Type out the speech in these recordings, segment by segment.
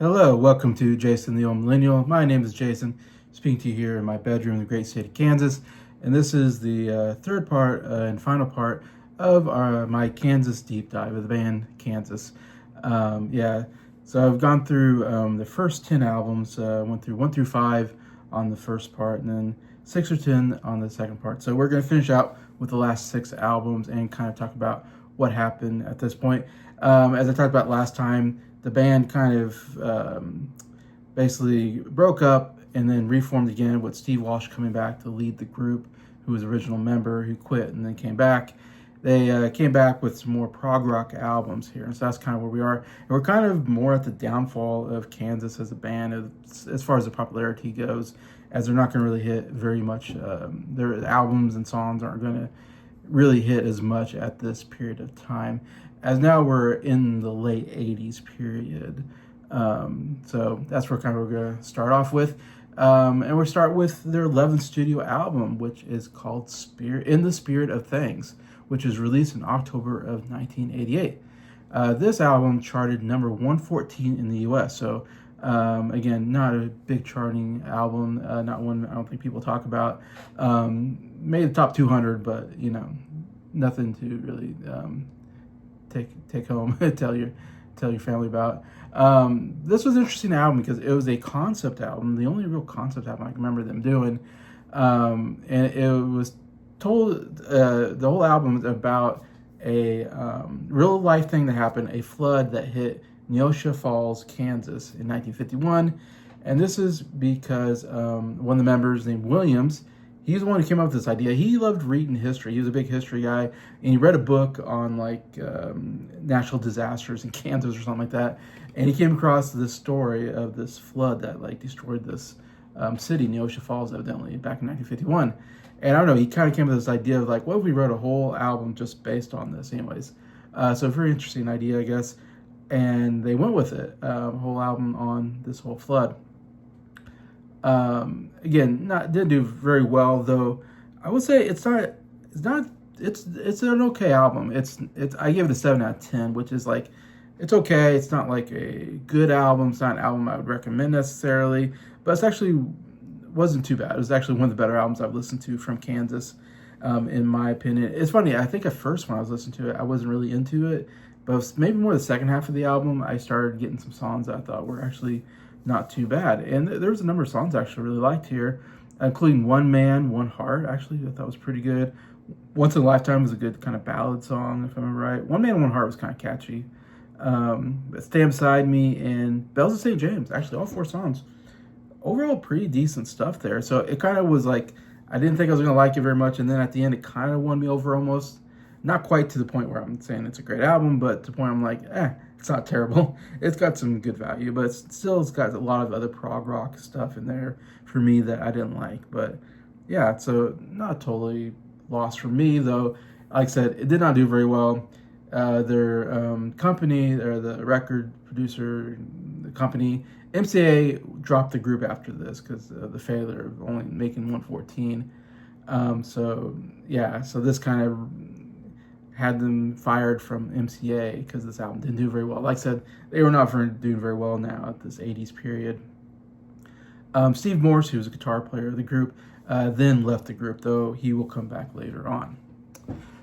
Hello, welcome to Jason the Old Millennial. My name is Jason, speaking to you here in my bedroom in the great state of Kansas. And this is the third part and final part of my Kansas deep dive of the band Kansas. So I've gone through the first 10 albums, went through 1 through 5 on the first part, and then 6 or 10 on the second part. So we're going to finish out with the last 6 albums and kind of talk about what happened at this point. As I talked about last time, the band kind of basically broke up and then reformed again with Steve Walsh coming back to lead the group, who was original member who quit and then came back. They came back with some more prog rock albums here, and so that's kind of where we are. And we're kind of more at the downfall of Kansas as a band as far as the popularity goes, as they're not going to really hit very much. Their albums and songs aren't going to really hit as much at this period of time, as now we're in the late 80s period. So that's where kind of we're going to start off with. And we'll start with their 11th studio album, which is called In the Spirit of Things, which was released in October of 1988. This album charted number 114 in the US. So again, not a big charting album, not one I don't think people talk about. Made the top 200, but nothing to really take home tell your family about. This was an interesting album because it was a concept album, the only real concept album I can remember them doing, and it was told the whole album was about a real life thing that happened, a flood that hit Neosho Falls, Kansas in 1951, and this is because one of the members named Williams. He's the one who came up with this idea. He loved reading history. He was a big history guy, and he read a book on natural disasters in Kansas or something like that. And he came across this story of this flood that destroyed this city, Neosho Falls, evidently back in 1951. And I don't know. He kind of came up with this idea of what if we wrote a whole album just based on this, anyways. So a very interesting idea, I guess. And they went with it, a whole album on this whole flood. Again, didn't do very well, though. I would say it's an okay album. I give it a 7 out of 10, which is it's okay. It's not like a good album. It's not an album I would recommend necessarily, but it's actually wasn't too bad. It was actually one of the better albums I've listened to from Kansas, in my opinion. It's funny. I think at first when I was listening to it, I wasn't really into it, but maybe more the second half of the album, I started getting some songs that I thought were actually not too bad. And there was a number of songs I actually really liked here, including One Man, One Heart. Actually, I thought was pretty good. Once in a Lifetime was a good kind of ballad song, if I remember right. One Man, One Heart was kind of catchy. Stand Beside Me and Bells of St. James. Actually, all 4 songs. Overall, pretty decent stuff there. So it kind of was I didn't think I was going to like it very much. And then at the end, it kind of won me over almost. Not quite to the point where I'm saying it's a great album, but to the point I'm it's not terrible. It's got some good value, but it's got a lot of other prog rock stuff in there for me that I didn't like. But yeah, so not totally lost for me, though. Like I said, it did not do very well. Their company, or the record producer, the company, MCA, dropped the group after this because of the failure of only making 114. So this kind of had them fired from MCA because this album didn't do very well. Like I said, they were not doing very well now at this 80s period. Steve Morse, who was a guitar player of the group, then left the group, though he will come back later on.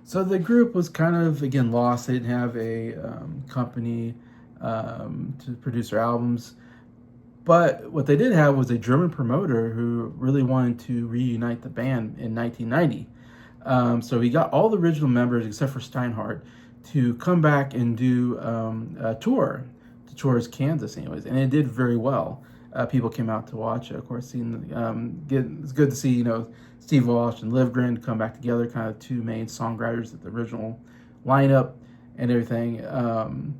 So the group was kind of, again, lost. They didn't have a company to produce their albums. But what they did have was a German promoter who really wanted to reunite the band in 1990. So he got all the original members, except for Steinhardt, to come back and do a tour to tours Kansas, anyways. And it did very well. People came out to watch it. Of course, it's good to see, Steve Walsh and Livgren come back together, kind of 2 main songwriters of the original lineup and everything. And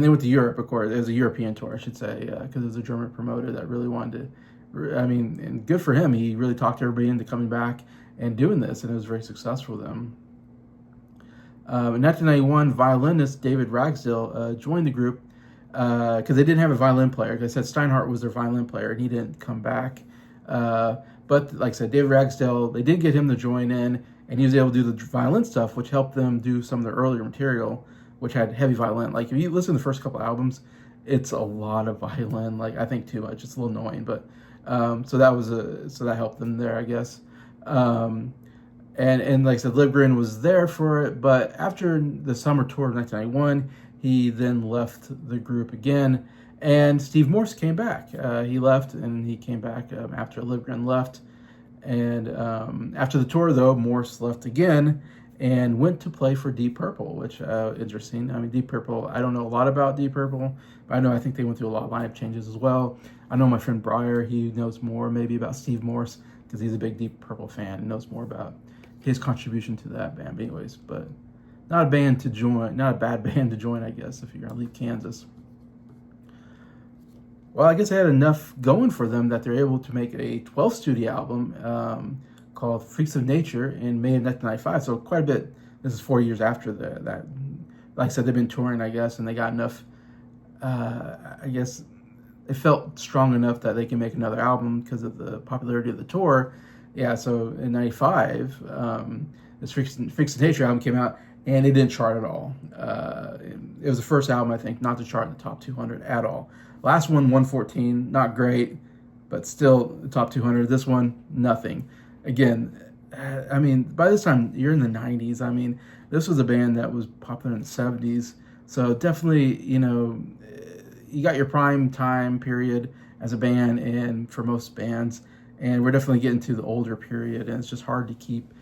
they went to Europe, of course. It was a European tour, I should say, because it was a German promoter that really wanted to. And good for him. He really talked everybody into coming back and doing this, and it was very successful for them. In 1991, violinist David Ragsdale joined the group because they didn't have a violin player. Like I said, Steinhardt was their violin player, and he didn't come back. But like I said, David Ragsdale, they did get him to join in, and he was able to do the violin stuff, which helped them do some of their earlier material, which had heavy violin. Like if you listen to the first couple albums, it's a lot of violin. Like, I think too much. It's a little annoying, but so that helped them there, I guess. Um, and like I said, Livgren was there for it, but after the summer tour of 1991, he then left the group again, and Steve Morse came back. He left and he came back after Livgren left. And after the tour, though, Morse left again and went to play for Deep Purple, which interesting. I mean, Deep Purple, I don't know a lot about Deep Purple, but I think they went through a lot of lineup changes as well. I know my friend Briar, he knows more maybe about Steve Morse because he's a big Deep Purple fan and knows more about his contribution to that band. But anyways, but not a band to join, not a bad band to join, I guess, if you're going to leave Kansas. Well, I guess they had enough going for them that they're able to make a 12th studio album called Freaks of Nature in May of 1995. So quite a bit. This is 4 years after that. Like I said, they've been touring, I guess, and they got enough. I guess it felt strong enough that they can make another album because of the popularity of the tour. Yeah, so in 95, this Freaks of Nature album came out, and it didn't chart at all. It was the first album, I think, not to chart in the top 200 at all. Last one, 114, not great, but still the top 200. This one, nothing. Again, I mean, by this time, you're in the 90s. I mean, this was a band that was popular in the 70s. So definitely, you got your prime time period as a band and for most bands. And we're definitely getting to the older period. And it's just hard to keep,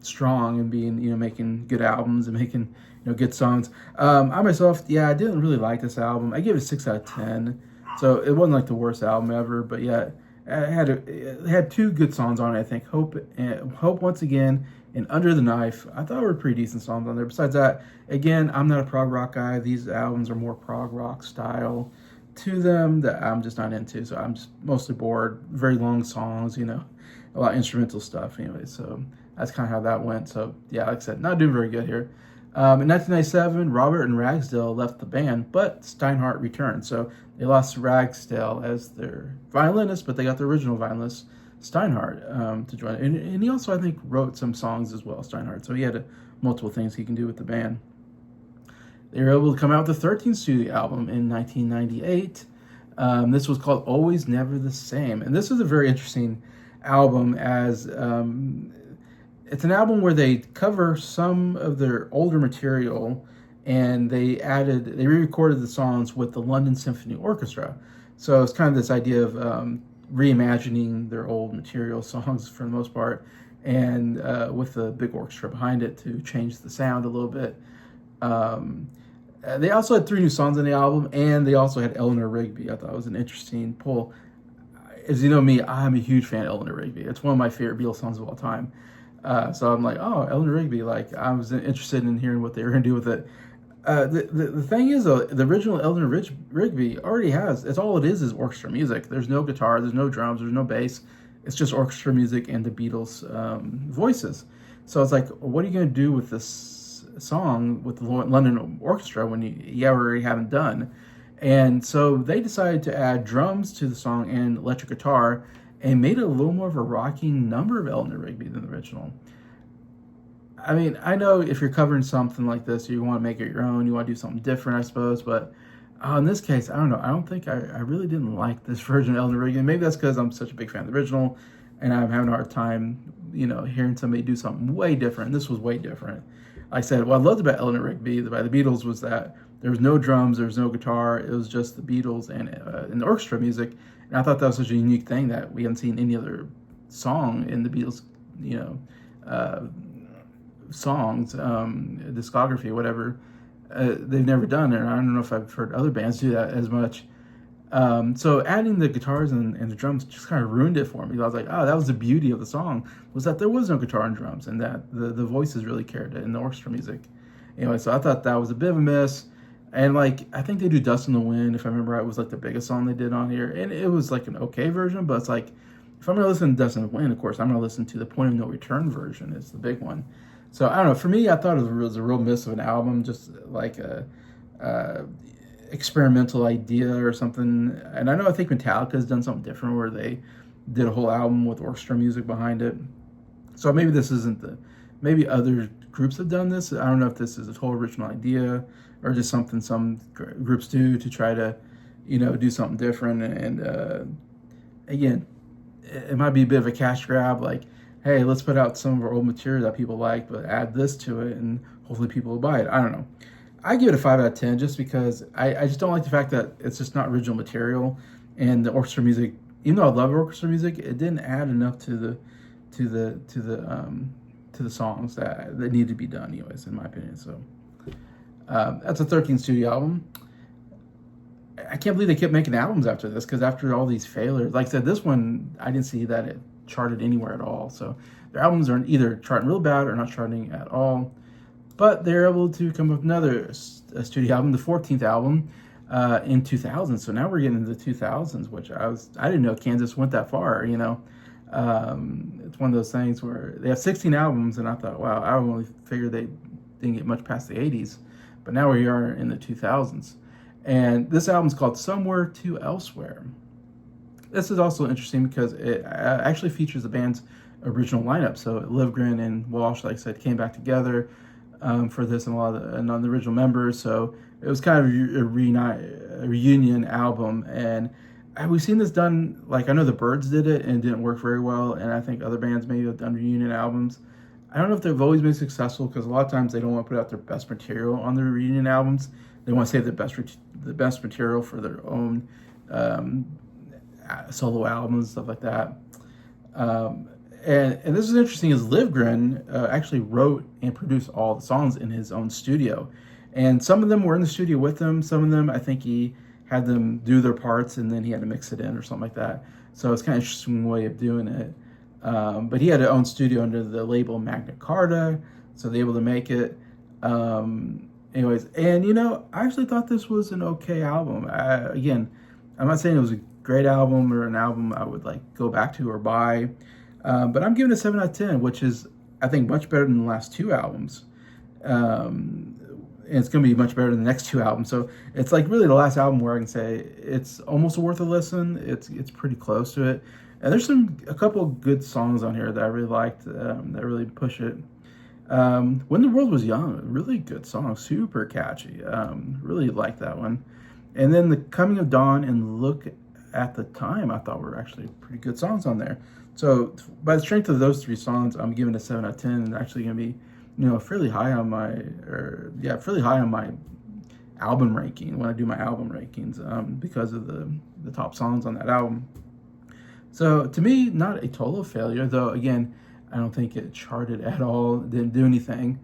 strong and being, making good albums and making, good songs. I myself, I didn't really like this album. I gave it a 6 out of 10. So it wasn't like the worst album ever, but it had two good songs on it, I think. Hope Once Again and Under the Knife. I thought were pretty decent songs on there. Besides that, again, I'm not a prog rock guy. These albums are more prog rock style to them that I'm just not into. So I'm just mostly bored. Very long songs, a lot of instrumental stuff anyway. So that's kind of how that went. So yeah, like I said, not doing very good here. In 1997, Robert and Ragsdale left the band, but Steinhardt returned. So they lost Ragsdale as their violinist, but they got the original violinist, Steinhardt, to join. And he also, I think, wrote some songs as well, Steinhardt. So he had multiple things he can do with the band. They were able to come out with the 13th studio album in 1998. This was called Always Never the Same. And this was a very interesting album as it's an album where they cover some of their older material and they re-recorded the songs with the London Symphony Orchestra. So it's kind of this idea of reimagining their old material songs for the most part and with the big orchestra behind it to change the sound a little bit. They also had 3 new songs on the album, and they also had Eleanor Rigby. I thought it was an interesting pull. As you know me, I'm a huge fan of Eleanor Rigby. It's one of my favorite Beatles songs of all time. So I'm like, oh, Eleanor Rigby. Like, I was interested in hearing what they were going to do with it. The thing is, though, the original Eleanor Rigby already has, it's all it is orchestra music. There's no guitar, there's no drums, there's no bass. It's just orchestra music and the Beatles' voices. So it's like, what are you going to do with this song with the London Orchestra when you already haven't done? And so they decided to add drums to the song and electric guitar and made it a little more of a rocking number of Eleanor Rigby than the original. I mean, I know if you're covering something like this, you want to make it your own, you want to do something different, I suppose, but in this case, I don't know. I don't think I really didn't like this version of Eleanor Rigby. Maybe that's because I'm such a big fan of the original and I'm having a hard time, hearing somebody do something way different. This was way different. Like I said, what I loved about Eleanor Rigby by the Beatles was that there was no drums, there was no guitar, it was just the Beatles and the orchestra music. And I thought that was such a unique thing that we haven't seen any other song in the Beatles, songs, discography, whatever. They've never done it. And I don't know if I've heard other bands do that as much. So adding the guitars and the drums just kind of ruined it for me. I was like, oh, that was the beauty of the song, was that there was no guitar and drums and that the voices really carried it in the orchestra music. Anyway, so I thought that was a bit of a miss. And like, I think they do Dust in the Wind, if I remember right, was like the biggest song they did on here. And it was like an okay version, but it's like, if I'm going to listen to Dust in the Wind, of course, I'm going to listen to the Point of No Return version. It's the big one. So I don't know. For me, I thought it was a real miss of an album, just like a experimental idea or something. And I think Metallica has done something different where they did a whole album with orchestra music behind it. So maybe this isn't maybe other groups have done this. I don't know if this is a total original idea or just something some groups do to try to, do something different. And again, it might be a bit of a cash grab, like, hey, let's put out some of our old material that people like, but add this to it, and hopefully people will buy it. I don't know. I give it a 5 out of 10 just because I just don't like the fact that it's just not original material, and the orchestra music, even though I love orchestra music, it didn't add enough to the songs that need to be done, anyways, in my opinion. So that's a 13 studio album. I can't believe they kept making albums after this, because after all these failures, like I said, this one I didn't see that it charted anywhere at all. So their albums are either charting real bad or not charting at all. But they're able to come up with another studio album, the 14th album, in 2000. So now we're getting into the 2000s, which I didn't know Kansas went that far. It's one of those things where they have 16 albums, and I thought, wow, I only figured they didn't get much past the 80s. But now we are in the 2000s. And this album's called Somewhere to Elsewhere. This is also interesting because it actually features the band's original lineup. So Livgren and Walsh, like I said, came back together for this, and a lot of the original members. So it was kind of a reunion album. And we've seen this done, like I know the Byrds did it and it didn't work very well. And I think other bands maybe have done reunion albums. I don't know if they've always been successful, because a lot of times they don't want to put out their best material on their reunion albums. They want to save the best material for their own solo albums, stuff like that. And this is interesting, is Livgren actually wrote and produced all the songs in his own studio. And some of them were in the studio with him. Some of them, I think he had them do their parts and then he had to mix it in or something like that. So it's kind of an interesting way of doing it. But he had his own studio under the label Magna Carta, so they were able to make it. Anyways, and I actually thought this was an okay album. Again, I'm not saying it was a great album or an album I would like go back to or buy, but I'm giving it a 7 out of 10, which is, I think, much better than the last two albums. And it's going to be much better than the next two albums. So it's like really the last album where I can say it's almost worth a listen. It's pretty close to it. And there's a couple of good songs on here that I really liked, that really push it. When the World Was Young, really good song, super catchy. Really liked that one. And then the Coming of Dawn and Look at the Time, I thought were actually pretty good songs on there. So by the strength of those three songs, I'm giving it a 7 out of 10. And actually going to be, fairly high on my album ranking when I do my album rankings, because of the top songs on that album. So to me, not a total failure, though. Again, I don't think it charted at all. Didn't do anything.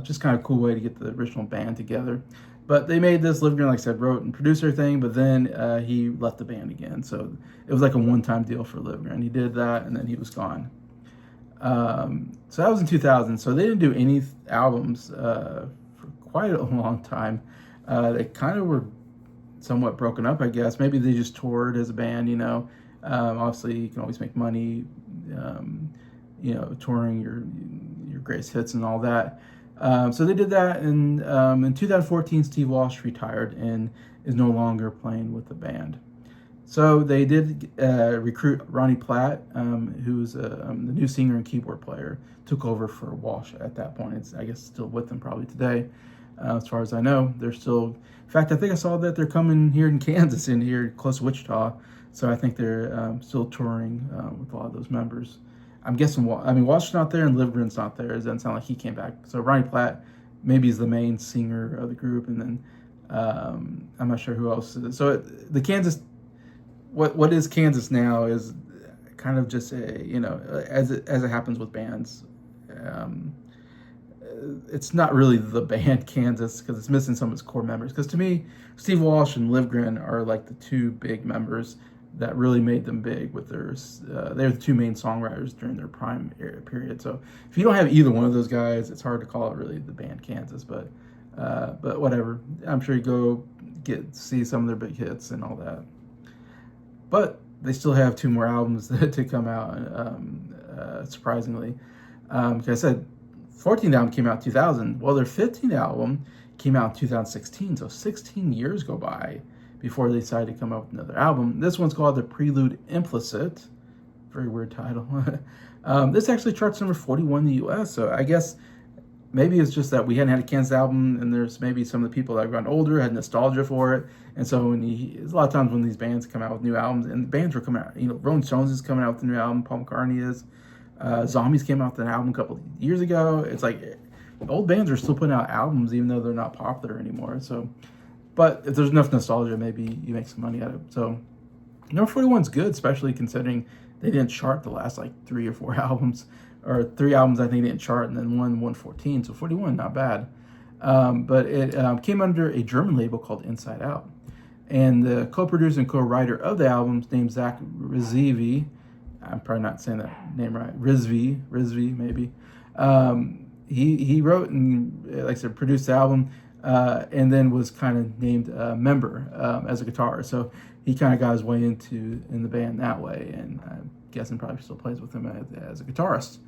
Just kind of a cool way to get the original band together. But they made this. Livgren, like I said, wrote and produced everything, but then he left the band again. So it was like a one-time deal for Livgren. He did that, and then he was gone. So that was in 2000. So they didn't do any albums for quite a long time. They kind of were somewhat broken up, I guess. Maybe they just toured as a band, Obviously, you can always make money, touring your greatest hits and all that. So they did that, and in 2014, Steve Walsh retired and is no longer playing with the band. So they did recruit Ronnie Platt, who's the new singer and keyboard player, took over for Walsh at that point. It's, I guess, still with them probably today. As far as I know, they're still, in fact, I think I saw that they're coming here in Kansas, in here close to Wichita. So I think they're still touring with a lot of those members. I'm guessing, Walsh's not there and Livgren's not there. It doesn't sound like he came back. So Ronnie Platt maybe is the main singer of the group, and then I'm not sure who else is. So the Kansas, what is Kansas now is kind of just as it happens with bands. It's not really the band Kansas, because it's missing some of its core members. Because to me, Steve Walsh and Livgren are like the two big members that really made them big with they're the two main songwriters during their prime period. So if you don't have either one of those guys, it's hard to call it really the band Kansas, but whatever. I'm sure you go see some of their big hits and all that. But they still have two more albums to come out, surprisingly. Like I said, 14th album came out in 2000. Well, their 15th album came out in 2016, so 16 years go by before they decided to come out with another album. This one's called The Prelude Implicit. Very weird title. This actually charts number 41 in the U.S., so I guess maybe it's just that we hadn't had a Kansas album, and there's maybe some of the people that have gotten older had nostalgia for it. And so a lot of times when these bands come out with new albums, and the bands were coming out, Rolling Stones is coming out with a new album, Paul McCartney is, Zombies came out with an album a couple of years ago. It's like old bands are still putting out albums even though they're not popular anymore. So, but if there's enough nostalgia, maybe you make some money out of it. So number 41's good, especially considering they didn't chart the last like 3 or 4 albums, or 3 albums I think didn't chart, and then one 114. So 41, not bad. But it came under a German label called Inside Out. And the co-producer and co-writer of the album's named Zach Rizvi. I'm probably not saying that name right. Rizvi maybe. He wrote and, like I said, produced the album, and then was kind of named a member as a guitarist. So he kind of got his way in the band that way, and I'm guessing probably still plays with him as a guitarist.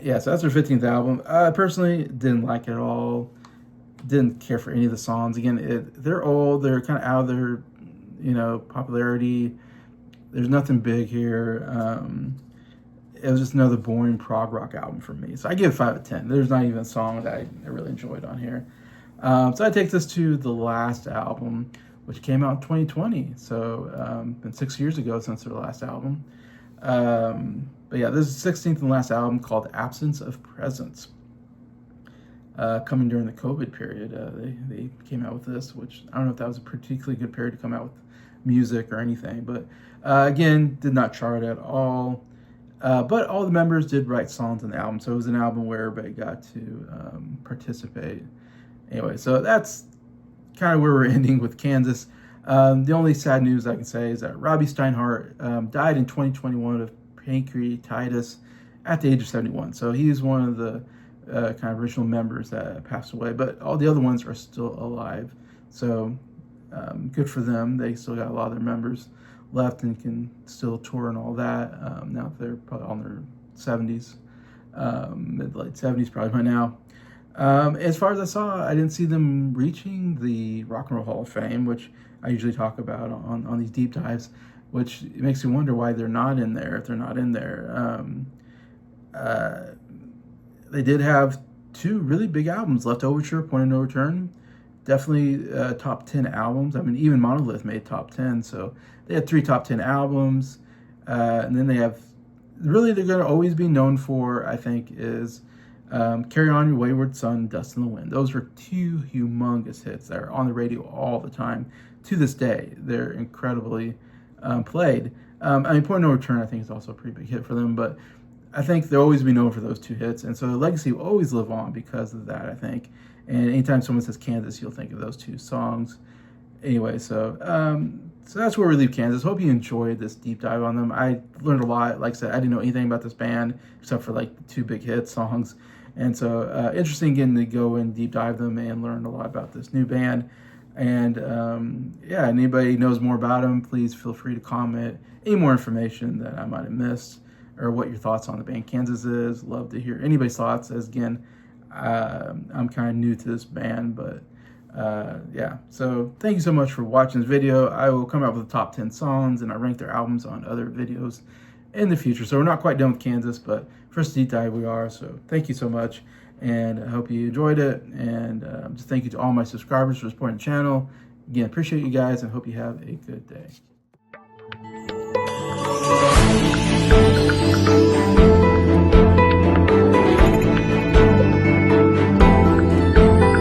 Yeah, so that's their 15th album. I personally didn't like it at all. Didn't care for any of the songs. Again, they're old. They're kind of out of their, popularity. There's nothing big here. It was just another boring prog rock album for me. So I give it 5 out of 10. There's not even a song that I really enjoyed on here. So I take this to the last album, which came out in 2020. So been 6 years ago since their last album. But yeah, this is the 16th and last album called Absence of Presence. Coming during the COVID period, they came out with this, which I don't know if that was a particularly good period to come out with music or anything. But again, did not chart at all. But all the members did write songs on the album, so it was an album where everybody got to participate. Anyway, so that's kind of where we're ending with Kansas. The only sad news I can say is that Robbie Steinhardt died in 2021 of pancreatitis at the age of 71. So he's one of the kind of original members that passed away, but all the other ones are still alive. So good for them. They still got a lot of their members left and can still tour and all that. Now they're probably on their 70s, mid-late 70s probably by now. As far as I saw, I didn't see them reaching the Rock and Roll Hall of Fame, which I usually talk about on these deep dives, which makes me wonder why they're not in there, if they're not in there. They did have 2 really big albums, Left Overture, Point of No Return. Definitely top 10 albums. I mean, even Monolith made top 10, so they had 3 top 10 albums. And then they have, really they're going to always be known for, I think, is Carry On Your Wayward Son, Dust in the Wind. Those were 2 humongous hits that are on the radio all the time. To this day, they're incredibly played. I mean, Point of No Return, I think, is also a pretty big hit for them, but I think they'll always be known for those 2 hits, and so the legacy will always live on because of that, I think. And anytime someone says Kansas, you'll think of those 2 songs. Anyway, so that's where we leave Kansas. Hope you enjoyed this deep dive on them. I learned a lot. Like I said, I didn't know anything about this band except for like the 2 big hit songs. And so interesting getting to go and deep dive them and learn a lot about this new band. And yeah, anybody knows more about them, please feel free to comment any more information that I might have missed or what your thoughts on the band Kansas is. Love to hear anybody's thoughts, as again, I'm kind of new to this band, but yeah. So thank you so much for watching this video. I will come out with the top 10 songs, and I rank their albums on other videos in the future. So we're not quite done with Kansas, but first deep dive we are. So thank you so much, and I hope you enjoyed it. And just thank you to all my subscribers for supporting the channel. Again, appreciate you guys, and hope you have a good day.